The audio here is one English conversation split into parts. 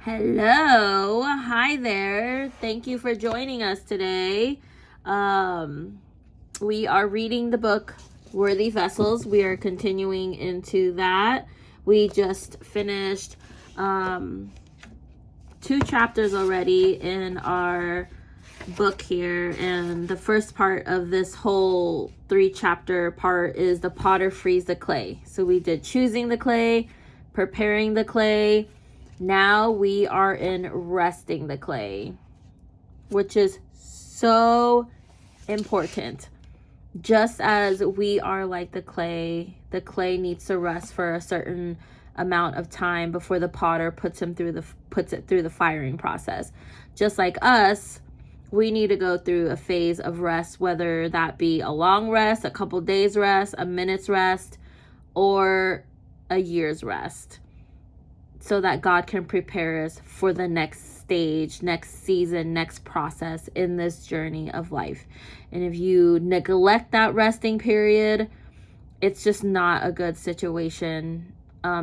Hello, hi there. Thank you for joining us today. We are reading the book Worthy Vessels. We are continuing into that. We just finished 2 chapters already in our book here, and the first part of this whole 3-chapter part is the potter frees the clay. So we did choosing the clay, preparing the clay. Now we are in resting the clay, which is so important. Just as we are like the clay needs to rest for a certain amount of time before the potter puts it through the firing process. Just like us, we need to go through a phase of rest, whether that be a long rest, a couple days rest, a minute's rest, or a year's rest, so that God can prepare us for the next stage, next season, next process in this journey of life. And if you neglect that resting period, it's just not a good situation.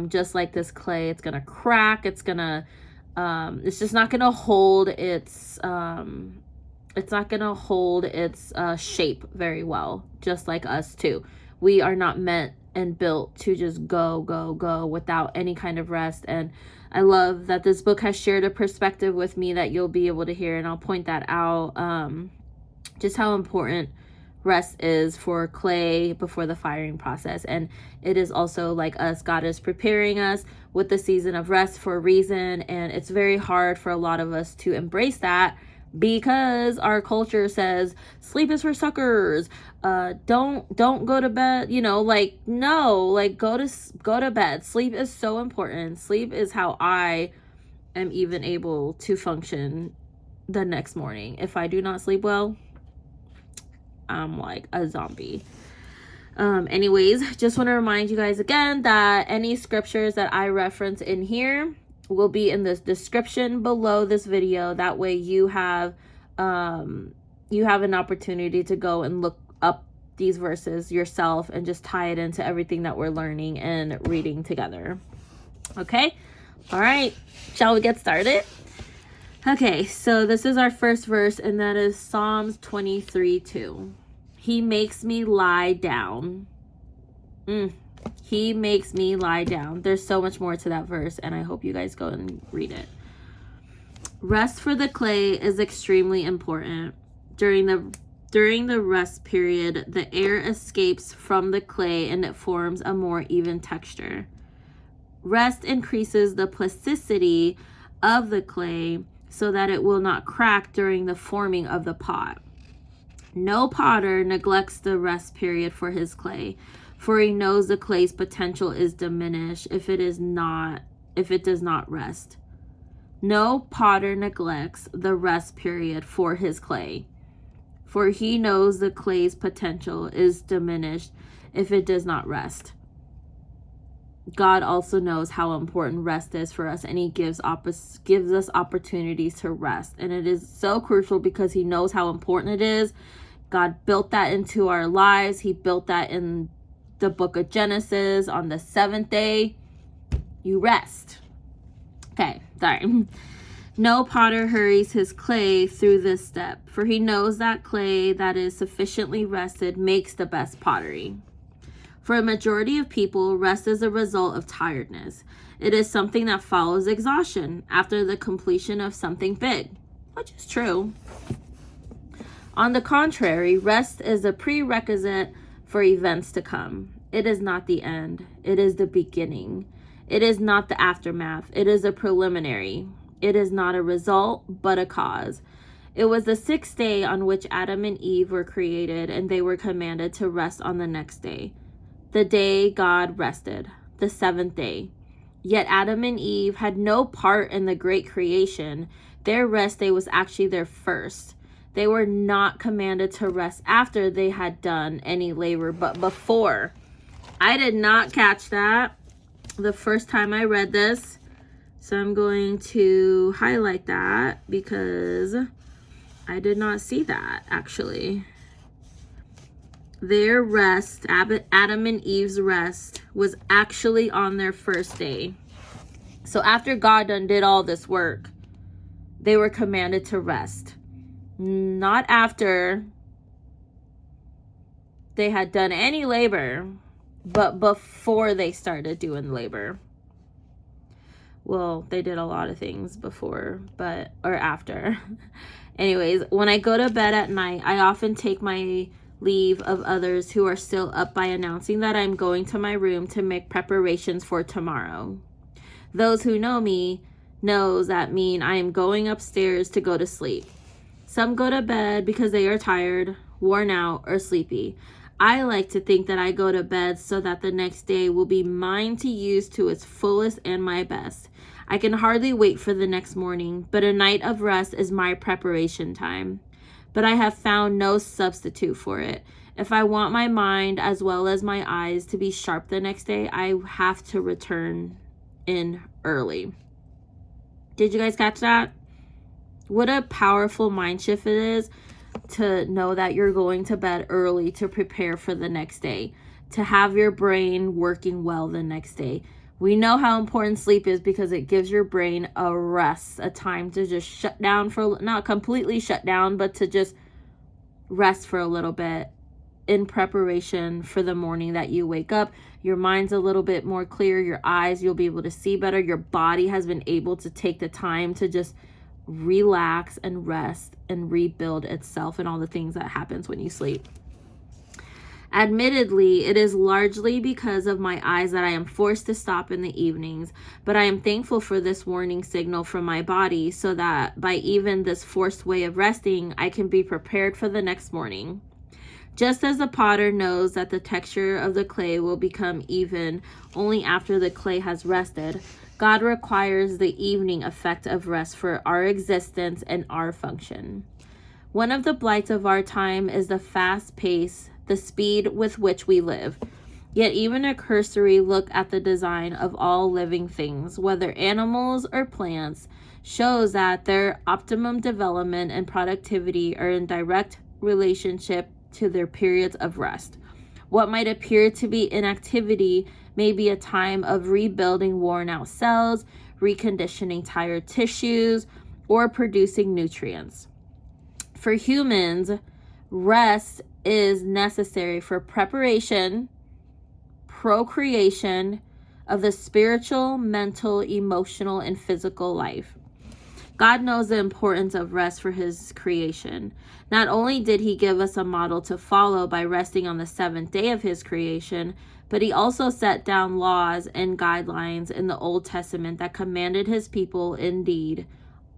Just like this clay, it's gonna crack. It's just not gonna hold its shape very well. Just like us too, we are not meant and built to just go without any kind of rest. And I love that this book has shared a perspective with me that you'll be able to hear, and I'll point that out, just how important rest is for clay before the firing process. And it is also like us, God is preparing us with the season of rest for a reason, and it's very hard for a lot of us to embrace that, because our culture says sleep is for suckers. Don't go to bed, no, go to bed. Sleep is so important. Sleep is how I am even able to function the next morning. If I do not sleep well, I'm like a zombie. Anyways, just want to remind you guys again that any scriptures that I reference in here will be in the description below this video. That way you have an opportunity to go and look up these verses yourself and just tie it into everything that we're learning and reading together. Okay? All right. Shall we get started? Okay, so this is our first verse, and that is Psalms 23:2. He makes me lie down. He makes me lie down. There's so much more to that verse, and I hope you guys go and read it. Rest for the clay is extremely important. During the rest period, the air escapes from the clay and it forms a more even texture. Rest increases the plasticity of the clay so that it will not crack during the forming of the pot. No potter neglects the rest period for his clay, for he knows the clay's potential is diminished if it does not rest. No potter neglects the rest period for his clay, for he knows the clay's potential is diminished if it does not rest. God also knows how important rest is for us, and he gives us opportunities to rest. And it is so crucial because he knows how important it is. God built that into our lives. He built that in the book of Genesis. On the 7th day, you rest. Okay, sorry. No potter hurries his clay through this step, for he knows that clay that is sufficiently rested makes the best pottery. For a majority of people, rest is a result of tiredness. It is something that follows exhaustion after the completion of something big, which is true. On the contrary, rest is a prerequisite for events to come. It is not the end. It is the beginning. It is not the aftermath. It is a preliminary. It is not a result, but a cause. It was the 6th day on which Adam and Eve were created, and they were commanded to rest on the next day. The day God rested, the 7th day. Yet Adam and Eve had no part in the great creation. Their rest day was actually their first. They were not commanded to rest after they had done any labor, but before. I did not catch that the first time I read this, so I'm going to highlight that because I did not see that actually. Their rest, Adam and Eve's rest, was actually on their first day. So after God done did all this work, they were commanded to rest. Not after they had done any labor, but before they started doing labor. Well, they did a lot of things before, or after. Anyways, when I go to bed at night, I often take my leave of others who are still up by announcing that I'm going to my room to make preparations for tomorrow. Those who know me knows that mean I am going upstairs to go to sleep. Some go to bed because they are tired, worn out, or sleepy. I like to think that I go to bed so that the next day will be mine to use to its fullest and my best. I can hardly wait for the next morning, but a night of rest is my preparation time. But I have found no substitute for it. If I want my mind as well as my eyes to be sharp the next day, I have to return in early. Did you guys catch that? What a powerful mind shift it is to know that you're going to bed early to prepare for the next day, to have your brain working well the next day. We know how important sleep is because it gives your brain a rest, a time to just shut down not completely shut down, but to just rest for a little bit in preparation for the morning that you wake up. Your mind's a little bit more clear, your eyes, you'll be able to see better. Your body has been able to take the time to just relax and rest and rebuild itself and all the things that happens when you sleep. Admittedly, it is largely because of my eyes that I am forced to stop in the evenings, but I am thankful for this warning signal from my body so that by even this forced way of resting, I can be prepared for the next morning. Just as the potter knows that the texture of the clay will become even only after the clay has rested, God requires the evening effect of rest for our existence and our function. One of the blights of our time is the fast pace, the speed with which we live. Yet even a cursory look at the design of all living things, whether animals or plants, shows that their optimum development and productivity are in direct relationship to their periods of rest. What might appear to be inactivity may be a time of rebuilding worn out cells, reconditioning tired tissues, or producing nutrients. For humans, rest is necessary for preparation, procreation of the spiritual, mental, emotional, and physical life. God knows the importance of rest for his creation. Not only did he give us a model to follow by resting on the seventh day of his creation, but he also set down laws and guidelines in the Old Testament that commanded his people, indeed,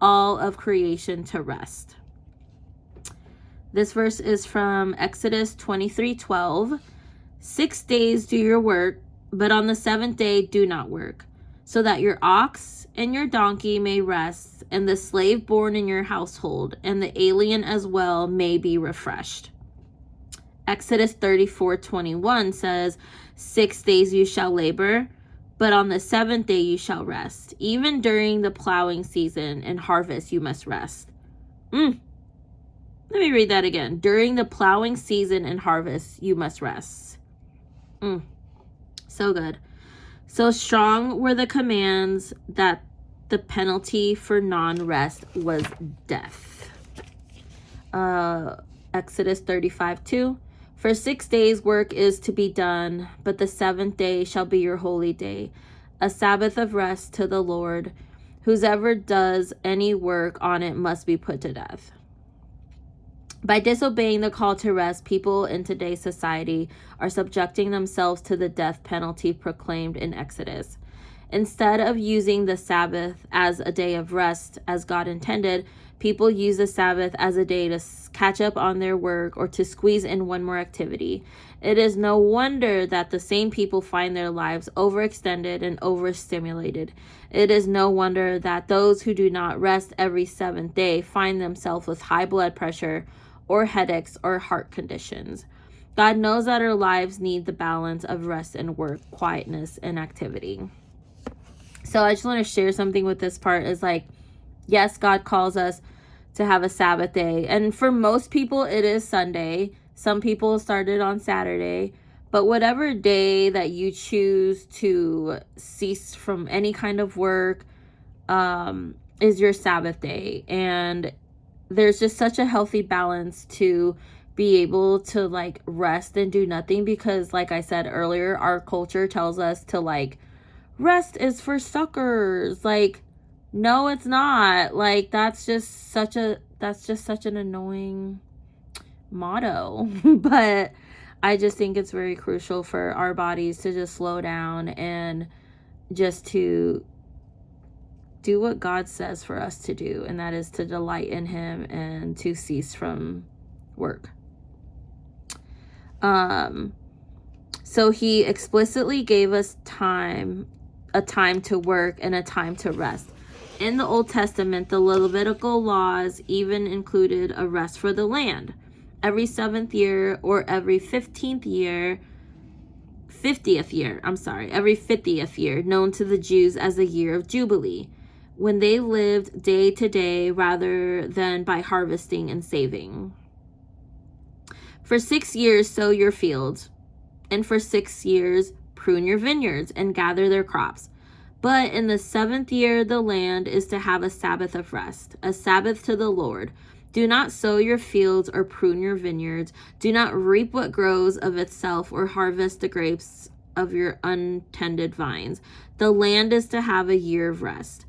all of creation to rest. This verse is from Exodus 23:12. 6 days do your work, but on the seventh day do not work, so that your ox and your donkey may rest, and the slave born in your household, and the alien as well may be refreshed. Exodus 34:21 says, 6 days you shall labor, but on the seventh day you shall rest. Even during the plowing season and harvest you must rest. Let me read that again. During the plowing season and harvest, you must rest. So good. So strong were the commands that the penalty for non-rest was death. Exodus 35:2. For 6 days work is to be done, but the seventh day shall be your holy day, a Sabbath of rest to the Lord. Whoever does any work on it must be put to death. By disobeying the call to rest, people in today's society are subjecting themselves to the death penalty proclaimed in Exodus. Instead of using the Sabbath as a day of rest as God intended, people use the Sabbath as a day to catch up on their work or to squeeze in one more activity. It is no wonder that the same people find their lives overextended and overstimulated. It is no wonder that those who do not rest every seventh day find themselves with high blood pressure or headaches or heart conditions. God knows that our lives need the balance of rest and work, quietness and activity. So I just want to share something with this part is like, yes, God calls us to have a Sabbath day. And for most people, it is Sunday. Some people started on Saturday. But whatever day that you choose to cease from any kind of work, is your Sabbath day. And there's just such a healthy balance to be able to like rest and do nothing, because like I said earlier, our culture tells us to like, rest is for suckers. Like, no, it's not. Like, that's just such an annoying motto. But I just think it's very crucial for our bodies to just slow down and just to do what God says for us to do, and that is to delight in him and to cease from work. So he explicitly gave us a time to work and a time to rest. In the Old Testament, the Levitical laws even included a rest for the land. Every 7th year, or every 50th year, known to the Jews as the year of Jubilee, when they lived day to day rather than by harvesting and saving. For 6 years sow your fields, and for 6 years prune your vineyards and gather their crops. But in the 7th year the land is to have a Sabbath of rest, a Sabbath to the Lord. Do not sow your fields or prune your vineyards. Do not reap what grows of itself or harvest the grapes of your untended vines. The land is to have a year of rest.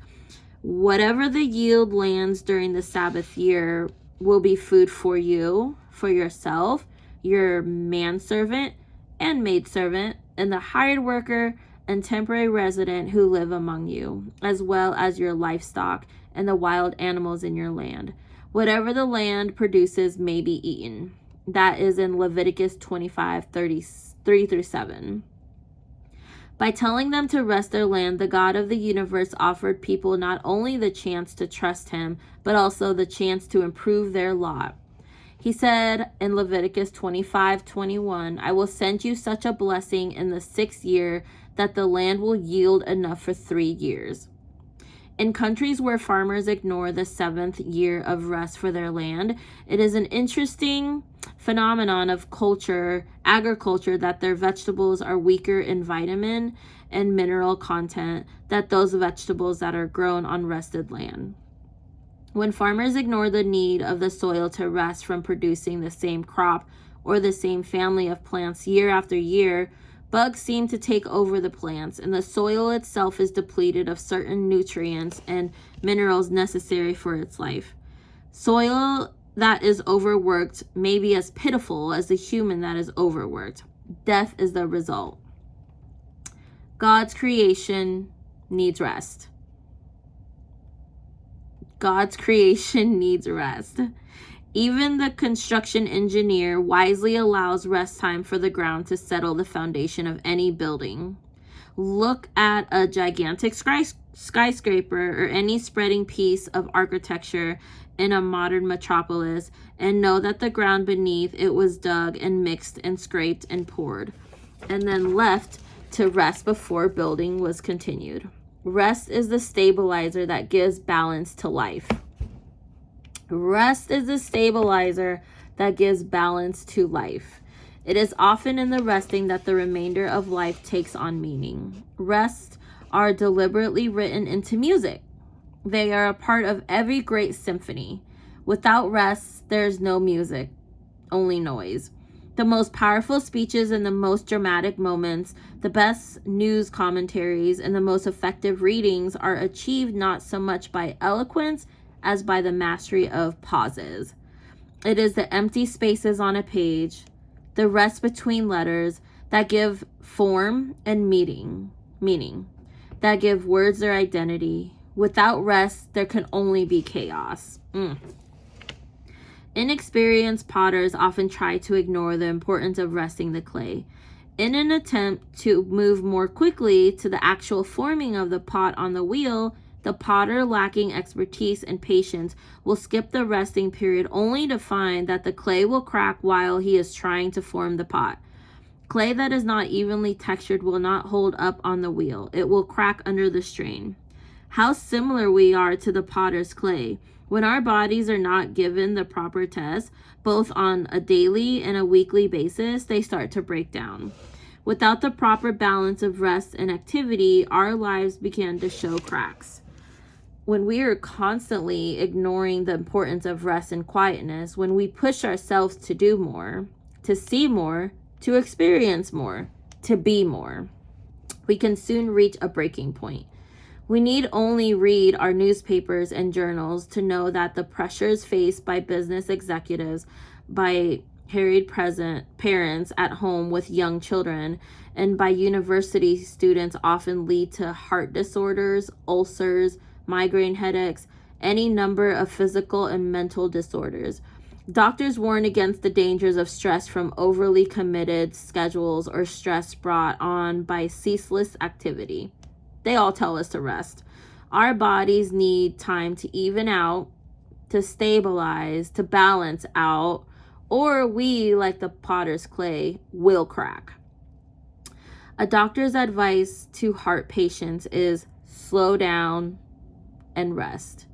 Whatever the yield lands during the Sabbath year will be food for you, for yourself, your manservant and maidservant, and the hired worker and temporary resident who live among you, as well as your livestock and the wild animals in your land. Whatever the land produces may be eaten. That is in Leviticus 25:33-7. By telling them to rest their land, the God of the universe offered people not only the chance to trust him, but also the chance to improve their lot. He said in Leviticus 25:21, I will send you such a blessing in the 6th year that the land will yield enough for 3 years. In countries where farmers ignore the 7th year of rest for their land, it is an interesting phenomenon of agriculture, that their vegetables are weaker in vitamin and mineral content than those vegetables that are grown on rested land. When farmers ignore the need of the soil to rest from producing the same crop or the same family of plants year after year, bugs seem to take over the plants, and the soil itself is depleted of certain nutrients and minerals necessary for its life. Soil that is overworked may be as pitiful as the human that is overworked. Death is the result. God's creation needs rest. God's creation needs rest. Even the construction engineer wisely allows rest time for the ground to settle the foundation of any building. Look at a gigantic skyscraper or any spreading piece of architecture in a modern metropolis and know that the ground beneath it was dug and mixed and scraped and poured, and then left to rest before building was continued. Rest is the stabilizer that gives balance to life. Rest is the stabilizer that gives balance to life. It is often in the resting that the remainder of life takes on meaning. Rests are deliberately written into music. They are a part of every great symphony. Without rest, there is no music, only noise. The most powerful speeches and the most dramatic moments, the best news commentaries, and the most effective readings are achieved not so much by eloquence as by the mastery of pauses. It is the empty spaces on a page, the rest between letters, that give form and meaning, that give words their identity. Without rest, there can only be chaos. Inexperienced potters often try to ignore the importance of resting the clay. In an attempt to move more quickly to the actual forming of the pot on the wheel, the potter lacking expertise and patience will skip the resting period only to find that the clay will crack while he is trying to form the pot. Clay that is not evenly textured will not hold up on the wheel. It will crack under the strain. How similar we are to the potter's clay. When our bodies are not given the proper test, both on a daily and a weekly basis, they start to break down. Without the proper balance of rest and activity, our lives begin to show cracks. when we are constantly ignoring the importance of rest and quietness, when we push ourselves to do more, to see more, to experience more, to be more, we can soon reach a breaking point. We need only read our newspapers and journals to know that the pressures faced by business executives, by harried parents at home with young children, and by university students often lead to heart disorders, ulcers, migraine headaches, any number of physical and mental disorders. Doctors warn against the dangers of stress from overly committed schedules or stress brought on by ceaseless activity. They all tell us to rest. Our bodies need time to even out, to stabilize, to balance out, or we, like the potter's clay, will crack. A doctor's advice to heart patients is slow down and rest.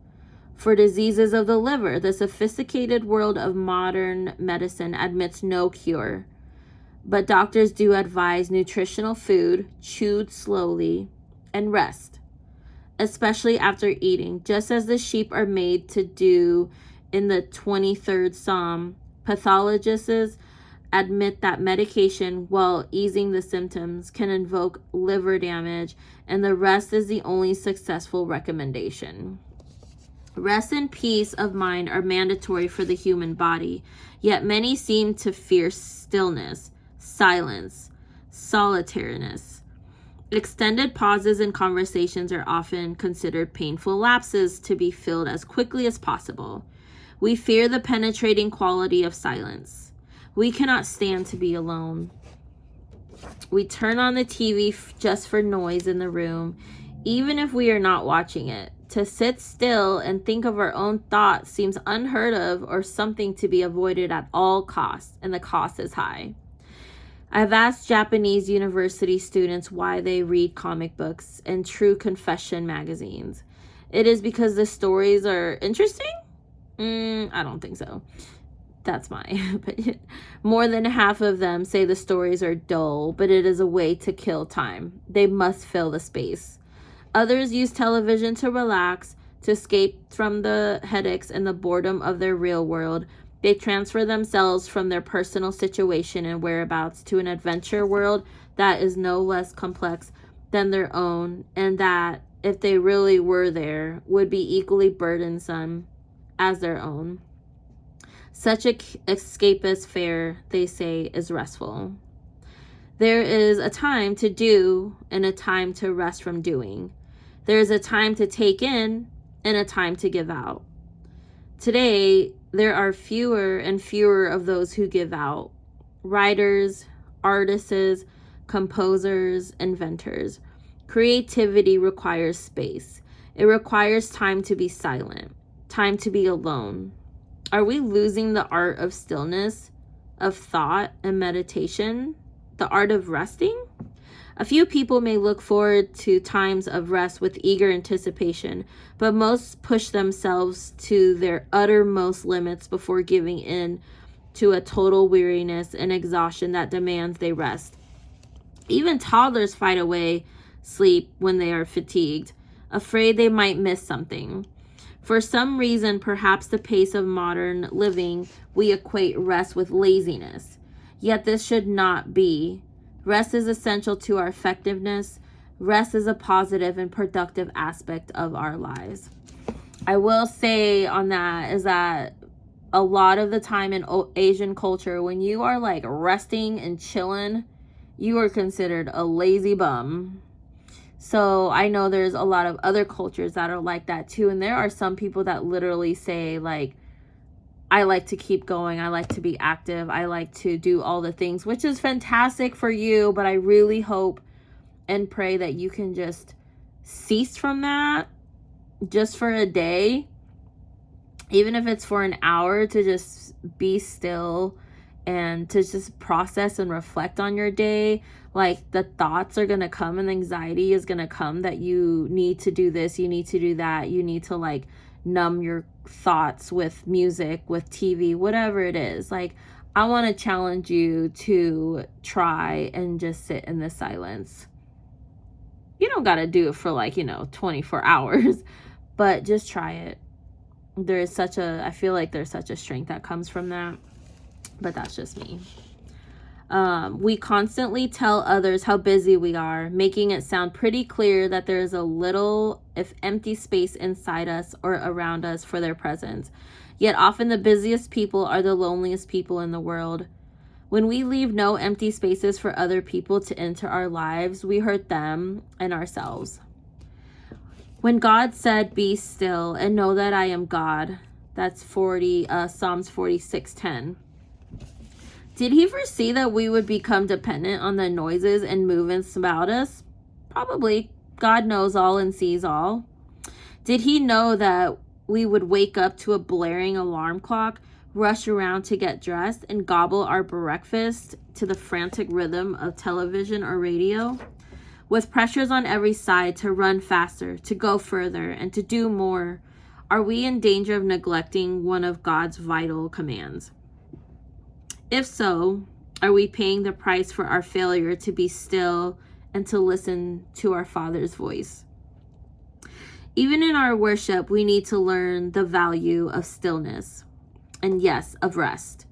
For diseases of the liver, the sophisticated world of modern medicine admits no cure. But doctors do advise nutritional food, chewed slowly, and rest, especially after eating, just as the sheep are made to do in the 23rd Psalm. Pathologists admit that medication, while easing the symptoms, can invoke liver damage, and the rest is the only successful recommendation. Rest and peace of mind are mandatory for the human body, yet many seem to fear stillness, silence, solitariness. Extended pauses in conversations are often considered painful lapses to be filled as quickly as possible. We fear the penetrating quality of silence. We cannot stand to be alone. We turn on the TV just for noise in the room, even if we are not watching it. To sit still and think of our own thoughts seems unheard of or something to be avoided at all costs, and the cost is high. I've asked Japanese university students why they read comic books and true confession magazines. It is because the stories are interesting? I don't think so. That's my opinion. More than half of them say the stories are dull, but it is a way to kill time. They must fill the space. Others use television to relax, to escape from the headaches and the boredom of their real world. They transfer themselves from their personal situation and whereabouts to an adventure world that is no less complex than their own, and that, if they really were there, would be equally burdensome as their own. Such escapist fare, they say, is restful. There is a time to do and a time to rest from doing. There is a time to take in and a time to give out. Today, there are fewer and fewer of those who give out. Writers, artists, composers, inventors. Creativity requires space. It requires time to be silent, time to be alone. Are we losing the art of stillness, of thought and meditation, the art of resting? A few people may look forward to times of rest with eager anticipation, but most push themselves to their uttermost limits before giving in to a total weariness and exhaustion that demands they rest. Even toddlers fight away sleep when they are fatigued, afraid they might miss something. For some reason, perhaps the pace of modern living, we equate rest with laziness. Yet this should not be. Rest is essential to our effectiveness. Rest is a positive and productive aspect of our lives. I will say on that is that a lot of the time in Asian culture, when you are like resting and chilling, you are considered a lazy bum. So I know there's a lot of other cultures that are like that too. And there are some people that literally say like, I like to keep going. I like to be active. I like to do all the things, which is fantastic for you. But I really hope and pray that you can just cease from that just for a day, even if it's for an hour, to just be still and to just process and reflect on your day. Like the thoughts are going to come and anxiety is going to come that you need to do this, you need to do that, you need to like numb your thoughts with music, with TV, whatever it is. Like, I want to challenge you to try and just sit in the silence. You don't got to do it for 24 hours, but just try it. I feel like there's such a strength that comes from that, but that's just me. We constantly tell others how busy we are, making it sound pretty clear that there is a little, if empty, space inside us or around us for their presence. Yet often the busiest people are the loneliest people in the world. When we leave no empty spaces for other people to enter our lives, we hurt them and ourselves. When God said, "Be still and know that I am God," that's Psalms 46:10. Did he foresee that we would become dependent on the noises and movements about us? Probably. God knows all and sees all. Did he know that we would wake up to a blaring alarm clock, rush around to get dressed, and gobble our breakfast to the frantic rhythm of television or radio? With pressures on every side to run faster, to go further, and to do more, are we in danger of neglecting one of God's vital commands? If so, are we paying the price for our failure to be still and to listen to our Father's voice? Even in our worship, we need to learn the value of stillness and, yes, of rest.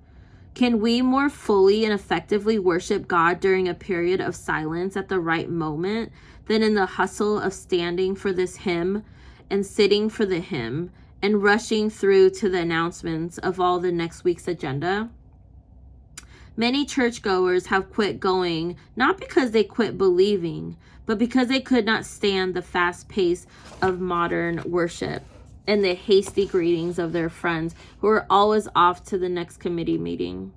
Can we more fully and effectively worship God during a period of silence at the right moment than in the hustle of standing for this hymn and sitting for the hymn and rushing through to the announcements of all the next week's agenda? Many churchgoers have quit going, not because they quit believing, but because they could not stand the fast pace of modern worship and the hasty greetings of their friends who are always off to the next committee meeting.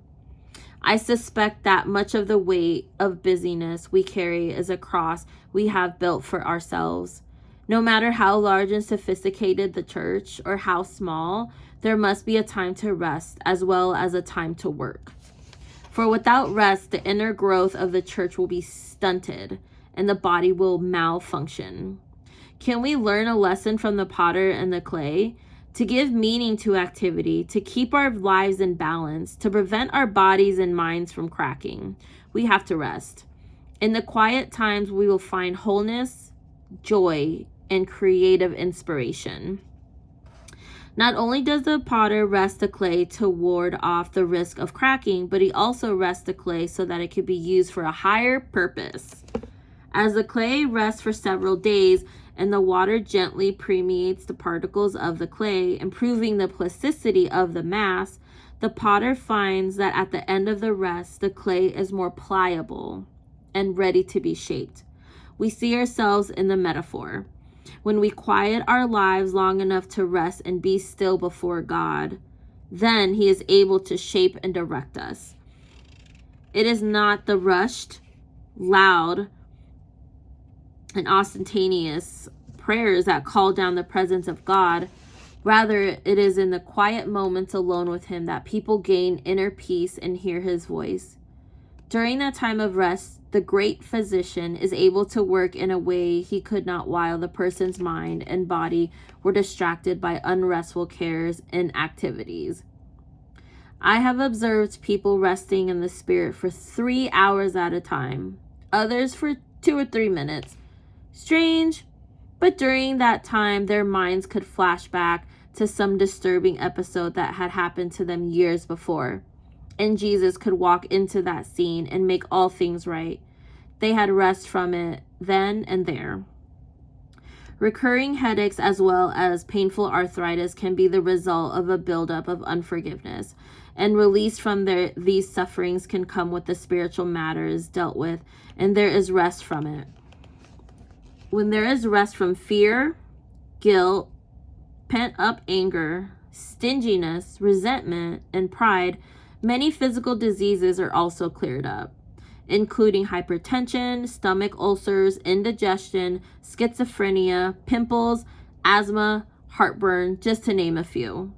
I suspect that much of the weight of busyness we carry is a cross we have built for ourselves. No matter how large and sophisticated the church or how small, there must be a time to rest as well as a time to work. For without rest, the inner growth of the church will be stunted and the body will malfunction. Can we learn a lesson from the potter and the clay? To give meaning to activity, to keep our lives in balance, to prevent our bodies and minds from cracking, we have to rest. In the quiet times, we will find wholeness, joy, and creative inspiration. Not only does the potter rest the clay to ward off the risk of cracking, but he also rests the clay so that it could be used for a higher purpose. As the clay rests for several days and the water gently permeates the particles of the clay, improving the plasticity of the mass, the potter finds that at the end of the rest, the clay is more pliable and ready to be shaped. We see ourselves in the metaphor. When we quiet our lives long enough to rest and be still before God, then he is able to shape and direct us. It is not the rushed, loud, and ostentatious prayers that call down the presence of God. Rather, it is in the quiet moments alone with him that people gain inner peace and hear his voice. During that time of rest, the great physician is able to work in a way he could not while the person's mind and body were distracted by unrestful cares and activities. I have observed people resting in the spirit for 3 hours at a time, others for 2 or 3 minutes. Strange, but during that time, their minds could flash back to some disturbing episode that had happened to them years before. And Jesus could walk into that scene and make all things right. They had rest from it then and there. Recurring headaches as well as painful arthritis can be the result of a buildup of unforgiveness, and release from these sufferings can come with the spiritual matters dealt with, and there is rest from it. When there is rest from fear, guilt, pent-up anger, stinginess, resentment, and pride, many physical diseases are also cleared up, including hypertension, stomach ulcers, indigestion, schizophrenia, pimples, asthma, heartburn, just to name a few.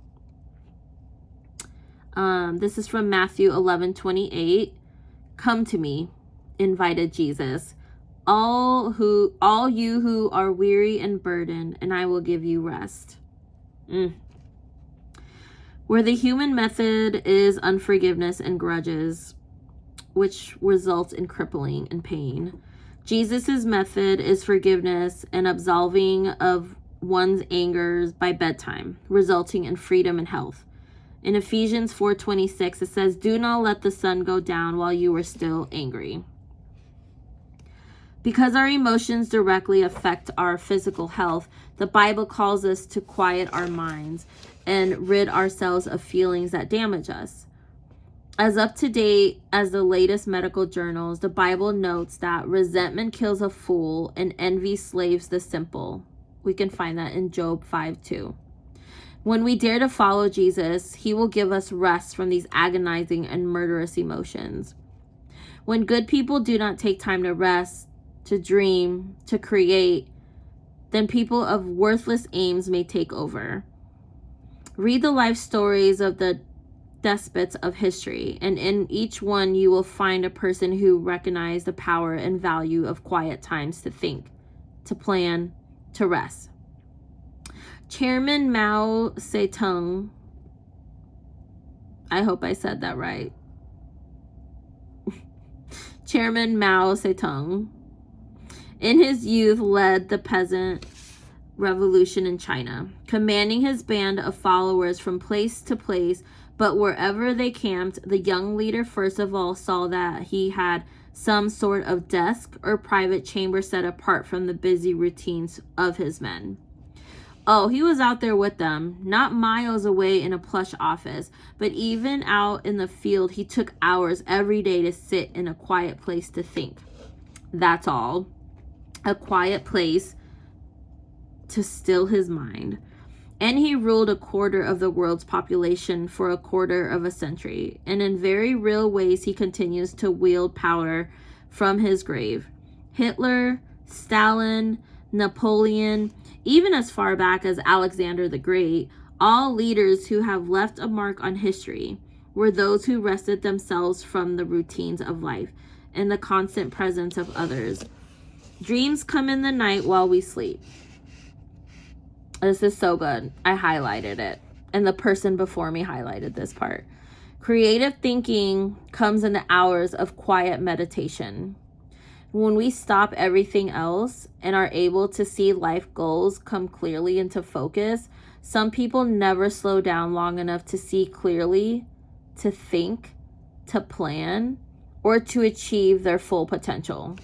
This is from Matthew 11:28. Come to me, invited Jesus, all you who are weary and burdened, and I will give you rest. Where the human method is unforgiveness and grudges, which results in crippling and pain, Jesus's method is forgiveness and absolving of one's angers by bedtime, resulting in freedom and health. In Ephesians 4:26, it says, "Do not let the sun go down while you are still angry." Because our emotions directly affect our physical health, the Bible calls us to quiet our minds and rid ourselves of feelings that damage us. As up to date as the latest medical journals, the Bible notes that resentment kills a fool and envy slaves the simple. We can find that in Job 5:2. When we dare to follow Jesus, he will give us rest from these agonizing and murderous emotions. When good people do not take time to rest, to dream, to create, then people of worthless aims may take over. Read the life stories of the despots of history, and in each one you will find a person who recognized the power and value of quiet times to think, to plan, to rest. Chairman Mao Zedong, I hope I said that right. Chairman Mao Zedong, in his youth, led the peasant revolution in China, commanding his band of followers from place to place. But wherever they camped, the young leader first of all saw that he had some sort of desk or private chamber set apart from the busy routines of his men. Oh, he was out there with them, not miles away in a plush office, but even out in the field, he took hours every day to sit in a quiet place to think. That's all. A quiet place to still his mind. And he ruled a quarter of the world's population for a quarter of a century. And in very real ways, he continues to wield power from his grave. Hitler, Stalin, Napoleon, even as far back as Alexander the Great, all leaders who have left a mark on history were those who rested themselves from the routines of life and the constant presence of others. Dreams come in the night while we sleep. This is so good. I highlighted it. And the person before me highlighted this part. Creative thinking comes in the hours of quiet meditation. When we stop everything else and are able to see life goals come clearly into focus, some people never slow down long enough to see clearly, to think, to plan, or to achieve their full potential.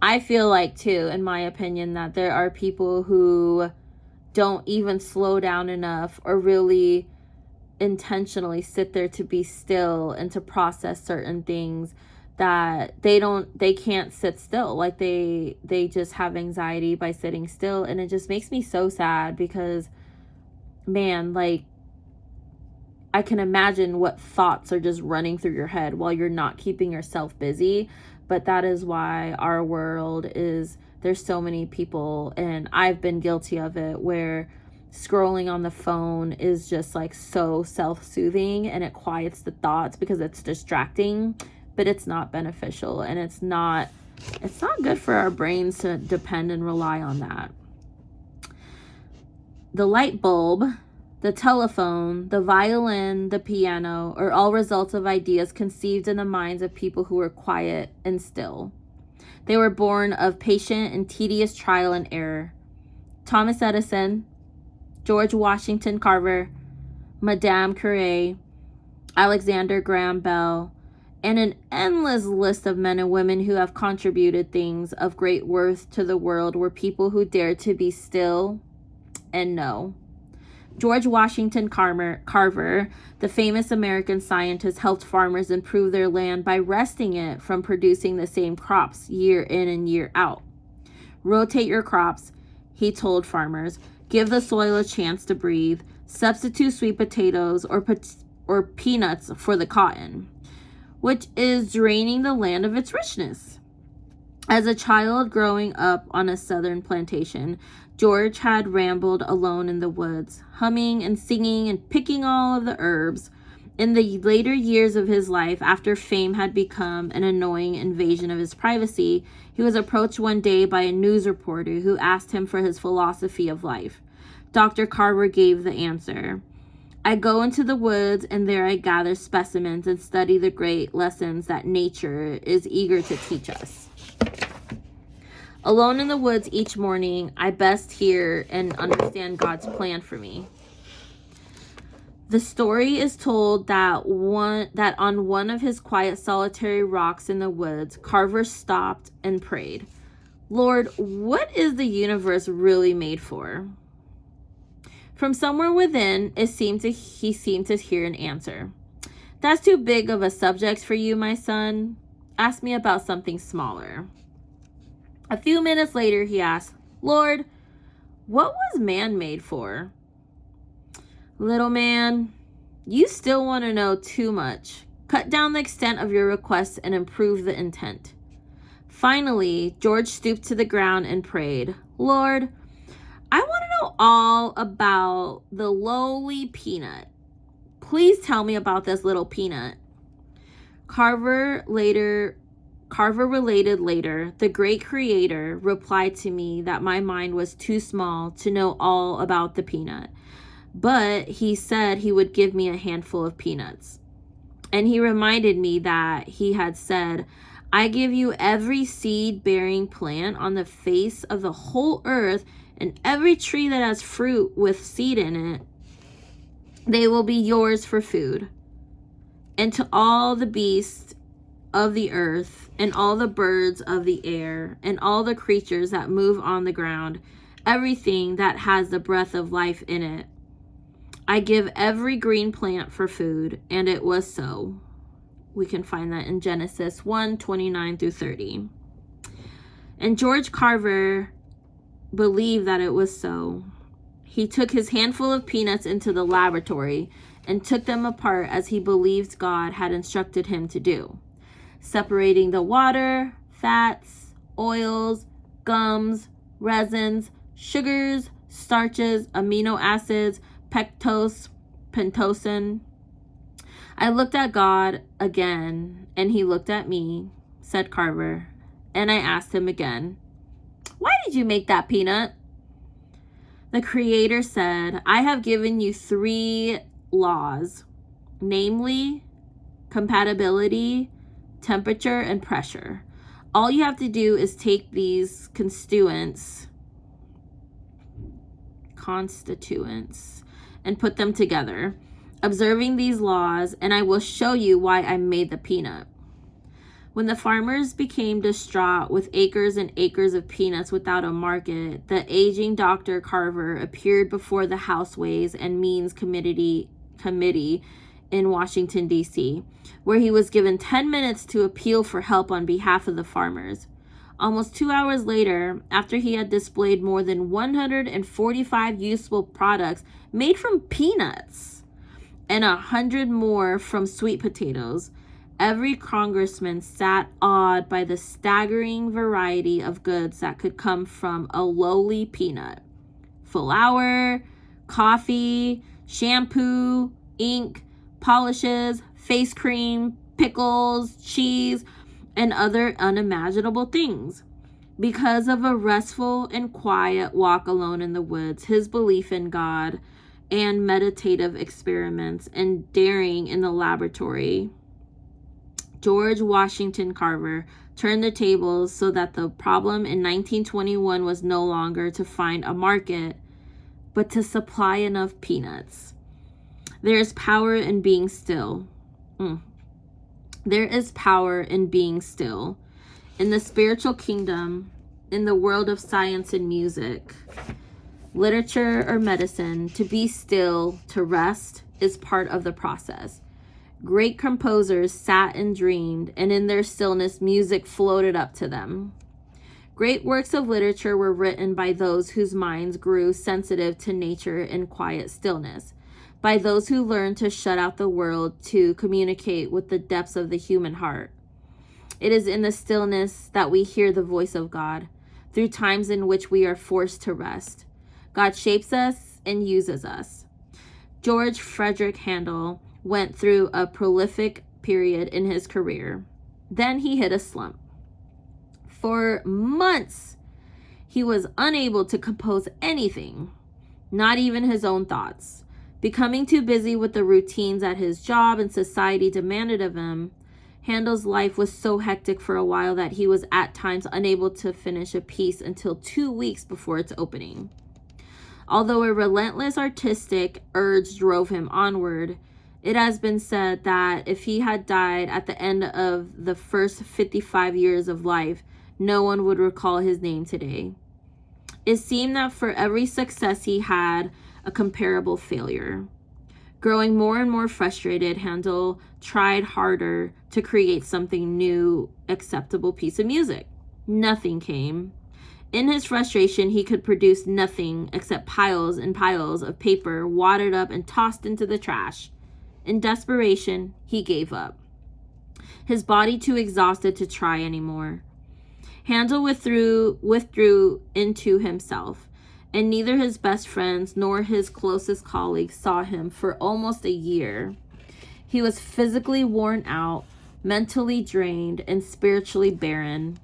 I feel like, too, in my opinion, that there are people who don't even slow down enough or really intentionally sit there to be still and to process certain things, that they can't sit still. Like they just have anxiety by sitting still. And it just makes me so sad because, man, like, I can imagine what thoughts are just running through your head while you're not keeping yourself busy. But that is why our world is, there's so many people, and I've been guilty of it, where scrolling on the phone is just like so self-soothing and it quiets the thoughts because it's distracting, but it's not beneficial, and it's not good for our brains to depend and rely on that. The light bulb, the telephone, the violin, the piano are all results of ideas conceived in the minds of people who were quiet and still. They were born of patient and tedious trial and error. Thomas Edison, George Washington Carver, Madame Curie, Alexander Graham Bell, and an endless list of men and women who have contributed things of great worth to the world were people who dared to be still and know. George Washington Carver, the famous American scientist, helped farmers improve their land by resting it from producing the same crops year in and year out. Rotate your crops, he told farmers. Give the soil a chance to breathe. Substitute sweet potatoes or peanuts for the cotton, which is draining the land of its richness. As a child growing up on a southern plantation, George had rambled alone in the woods, humming and singing and picking all of the herbs. In the later years of his life, after fame had become an annoying invasion of his privacy, he was approached one day by a news reporter who asked him for his philosophy of life. Dr. Carver gave the answer. I go into the woods, and there I gather specimens and study the great lessons that nature is eager to teach us. Alone in the woods each morning, I best hear and understand God's plan for me. The story is told that on one of his quiet solitary rocks in the woods, Carver stopped and prayed, "Lord, what is the universe really made for?" From somewhere within, he seemed to hear an answer. "That's too big of a subject for you, my son. Ask me about something smaller." A few minutes later, he asked, "Lord, what was man made for?" "Little man, you still want to know too much. Cut down the extent of your request and improve the intent." Finally, George stooped to the ground and prayed, "Lord, I want to know all about the lowly peanut. Please tell me about this little peanut." Carver related later, "The great creator replied to me that my mind was too small to know all about the peanut. But he said he would give me a handful of peanuts. And he reminded me that he had said, 'I give you every seed-bearing plant on the face of the whole earth and every tree that has fruit with seed in it. They will be yours for food. And to all the beasts of the earth and all the birds of the air and all the creatures that move on the ground, everything that has the breath of life in it, I give every green plant for food,' and it was so." We can find that in Genesis 1:29-30. And George Carver believed that it was so. He took his handful of peanuts into the laboratory and took them apart as he believed God had instructed him to do, separating the water, fats, oils, gums, resins, sugars, starches, amino acids, pectose, pentosan. "I looked at God again, and he looked at me," said Carver, "and I asked him again, 'Why did you make that peanut?' The Creator said, 'I have given you 3 laws, namely compatibility, temperature, and pressure. All you have to do is take these constituents and put them together, observing these laws, and I will show you why I made the peanut.' When the farmers became distraught with acres and acres of peanuts without a market, the aging Dr. Carver appeared before the House Ways and Means Committee in Washington, D.C., where he was given 10 minutes to appeal for help on behalf of the farmers. Almost 2 hours later, after he had displayed more than 145 useful products made from peanuts and 100 more from sweet potatoes, every congressman sat awed by the staggering variety of goods that could come from a lowly peanut. Flour, coffee, shampoo, ink, polishes, face cream, pickles, cheese, and other unimaginable things. Because of a restful and quiet walk alone in the woods, his belief in God, and meditative experiments and daring in the laboratory, George Washington Carver turned the tables so that the problem in 1921 was no longer to find a market, but to supply enough peanuts. There is power in being still. There is power in being still. In the spiritual kingdom, in the world of science and music, literature or medicine, to be still, to rest, is part of the process. Great composers sat and dreamed, and in their stillness, music floated up to them. Great works of literature were written by those whose minds grew sensitive to nature in quiet stillness, by those who learned to shut out the world to communicate with the depths of the human heart. It is in the stillness that we hear the voice of God, through times in which we are forced to rest. God shapes us and uses us. George Frederick Handel went through a prolific period in his career. Then he hit a slump. For months, he was unable to compose anything, not even his own thoughts. Becoming too busy with the routines that his job and society demanded of him, Handel's life was so hectic for a while that he was at times unable to finish a piece until 2 weeks before its opening. Although a relentless artistic urge drove him onward, it has been said that if he had died at the end of the first 55 years of life, no one would recall his name today. It seemed that for every success he had a comparable failure. Growing more and more frustrated, Handel tried harder to create something new, acceptable piece of music. Nothing came. In his frustration, he could produce nothing except piles and piles of paper wadded up and tossed into the trash. In desperation, he gave up. His body too exhausted to try anymore. Handel withdrew into himself, and neither his best friends nor his closest colleagues saw him for almost a year. He was physically worn out, mentally drained, and spiritually barren.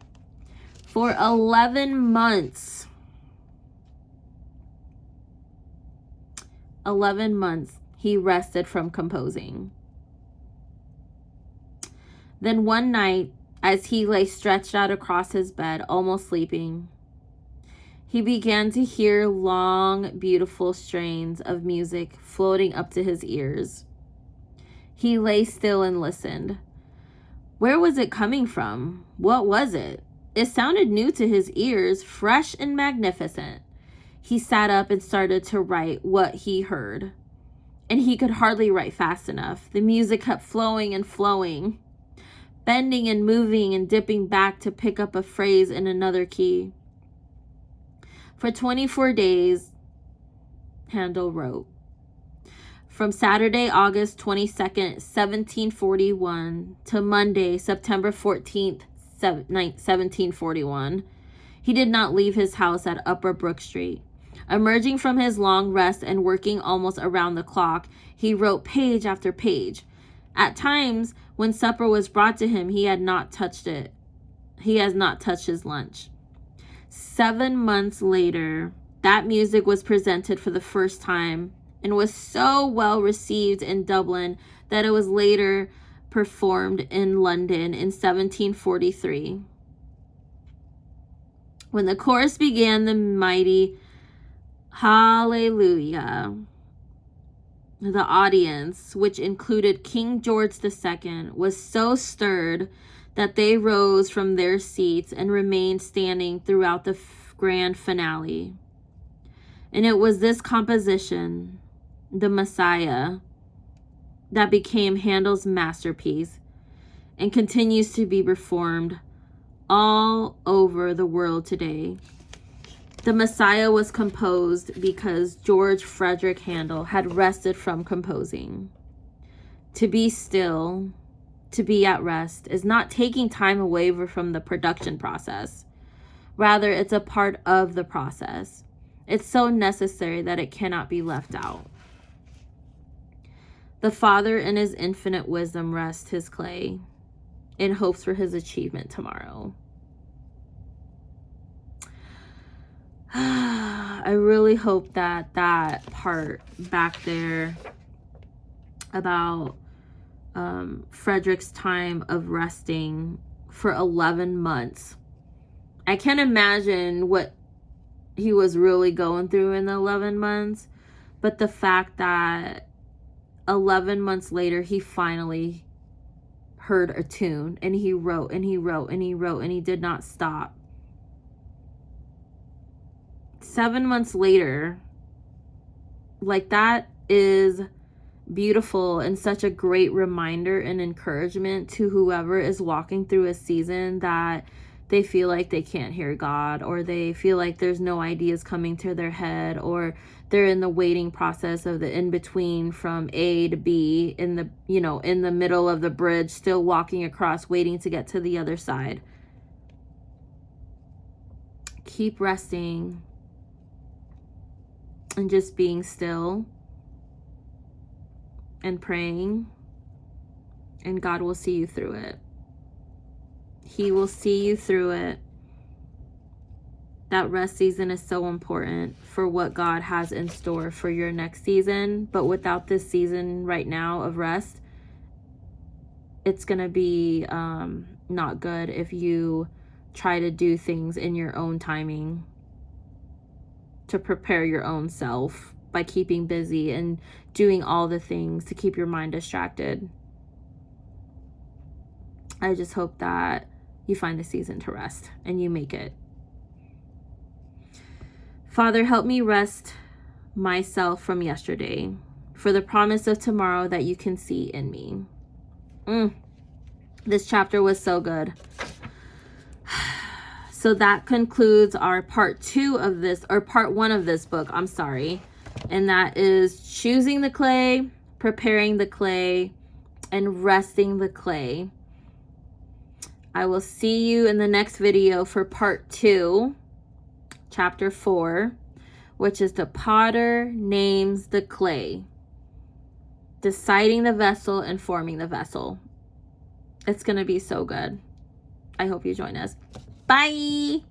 For 11 months, he rested from composing. Then one night, as he lay stretched out across his bed, almost sleeping, he began to hear long, beautiful strains of music floating up to his ears. He lay still and listened. Where was it coming from? What was it? It sounded new to his ears, fresh and magnificent. He sat up and started to write what he heard. And he could hardly write fast enough. The music kept flowing and flowing, bending and moving and dipping back to pick up a phrase in another key. For 24 days, Handel wrote. From Saturday, August 22nd, 1741 to Monday, September 14th, 1741, he did not leave his house at Upper Brook Street. Emerging from his long rest and working almost around the clock, he wrote page after page. At times, when supper was brought to him, he has not touched his lunch. 7 months later, that music was presented for the first time and was so well received in Dublin that it was later performed in London in 1743. When the chorus began the mighty Hallelujah, the audience, which included King George II, was so stirred that they rose from their seats and remained standing throughout the grand finale. And it was this composition, the Messiah, that became Handel's masterpiece and continues to be performed all over the world today. The Messiah was composed because George Frederick Handel had rested from composing. To be still, to be at rest, is not taking time away from the production process. Rather, it's a part of the process. It's so necessary that it cannot be left out. The Father in his infinite wisdom rests his clay in hopes for his achievement tomorrow. I really hope that part back there about Frederick's time of resting for 11 months. I can't imagine what he was really going through in the 11 months, but the fact that 11 months later he finally heard a tune and he wrote and he wrote and he wrote and he did not stop. 7 months later, like, that is beautiful and such a great reminder and encouragement to whoever is walking through a season that they feel like they can't hear God, or they feel like there's no ideas coming to their head, or they're in the waiting process of the in-between from A to B, in the middle of the bridge, still walking across, waiting to get to the other side. Keep resting and just being still and praying, and God will see you through it. He will see you through it. That rest season is so important for what God has in store for your next season. But without this season right now of rest, it's going to be not good if you try to do things in your own timing to prepare your own self by keeping busy and doing all the things to keep your mind distracted. I just hope that you find a season to rest and you make it. Father, help me rest myself from yesterday for the promise of tomorrow that you can see in me. This chapter was so good. So that concludes our part 2 of this, or part 1 of this book, I'm sorry. And that is choosing the clay, preparing the clay, and resting the clay. I will see you in the next video for part 2, chapter 4, which is the potter names the clay, deciding the vessel and forming the vessel. It's going to be so good. I hope you join us. Bye.